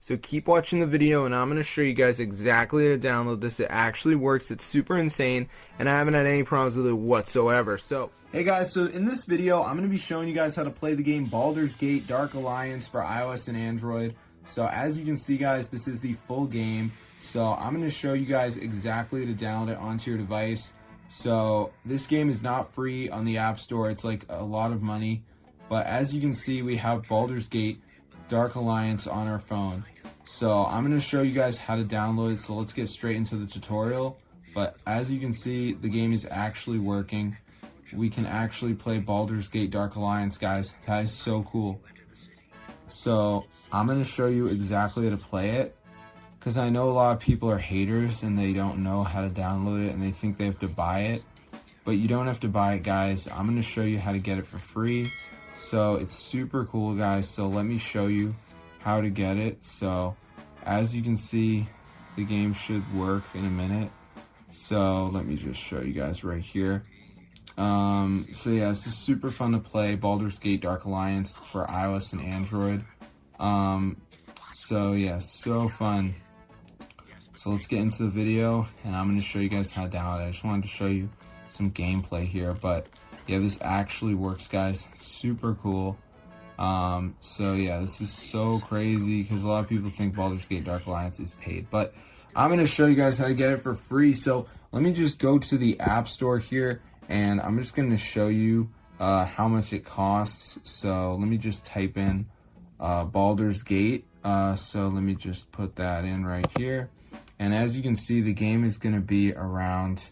So keep watching the video and I'm going to show you guys exactly how to download this. It actually works. It's super insane and I haven't had any problems with it whatsoever. So hey guys, so in this video I'm going to be showing you guys how to play the game Baldur's Gate Dark Alliance for iOS and Android. So as you can see guys, this is the full game. So I'm going to show you guys exactly how to download it onto your device. So this game is not free on the App Store. It's like a lot of money. But as you can see, we have Baldur's Gate Dark Alliance on our phone. So I'm going to show you guys how to download it. So let's get straight into the tutorial. But as you can see, the game is actually working. We can actually play Baldur's Gate Dark Alliance, guys. That is so cool. So I'm going to show you exactly how to play it, because I know a lot of people are haters and they don't know how to download it and they think they have to buy it. But you don't have to buy it, guys. I'm going to show you how to get it for free. So it's super cool, guys. So let me show you how to get it. So as you can see, the game should work in a minute. So let me just show you guys right here. So yeah, this is super fun to play, Baldur's Gate Dark Alliance for iOS and Android. So yeah, so fun. So let's get into the video and I'm going to show you guys how to download it. I just wanted to show you some gameplay here, but yeah, this actually works, guys. Super cool. So yeah, this is so crazy because a lot of people think Baldur's Gate Dark Alliance is paid, but I'm going to show you guys how to get it for free. So let me just go to the App Store here and I'm just going to show you how much it costs. So let me just type in Baldur's Gate. So let me just put that in right here. And as you can see, the game is going to be around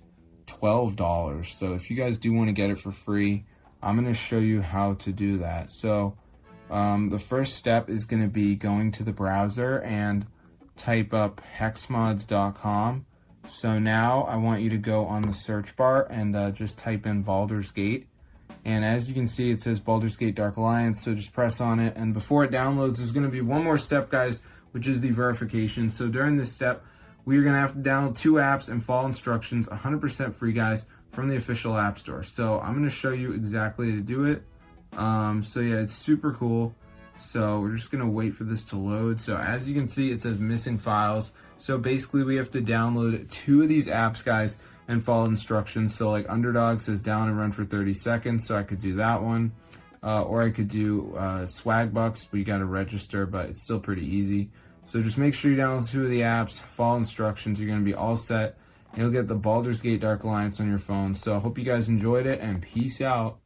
$12. So if you guys do want to get it for free, I'm going to show you how to do that. So the first step is going to be going to the browser and type up hexmods.com. So now I want you to go on the search bar and just type in Baldur's Gate. And as you can see, it says Baldur's Gate Dark Alliance, so just press on it. And before it downloads, there's going to be one more step, guys, which is the verification. So during this step, we are going to have to download 2 apps and follow instructions, 100% free, guys, from the official App Store. So I'm going to show you exactly how to do it. So yeah, it's super cool. So we're just going to wait for this to load. So as you can see, it says missing files. So basically we have to download 2 of these apps, guys, and follow instructions. So like Underdog says down and run for 30 seconds. So I could do that one. Or I could do Swag Bucks, but you got to register, but it's still pretty easy. So just make sure you download 2 of the apps, follow instructions, you're going to be all set. You'll get the Baldur's Gate Dark Alliance on your phone. So I hope you guys enjoyed it, and peace out.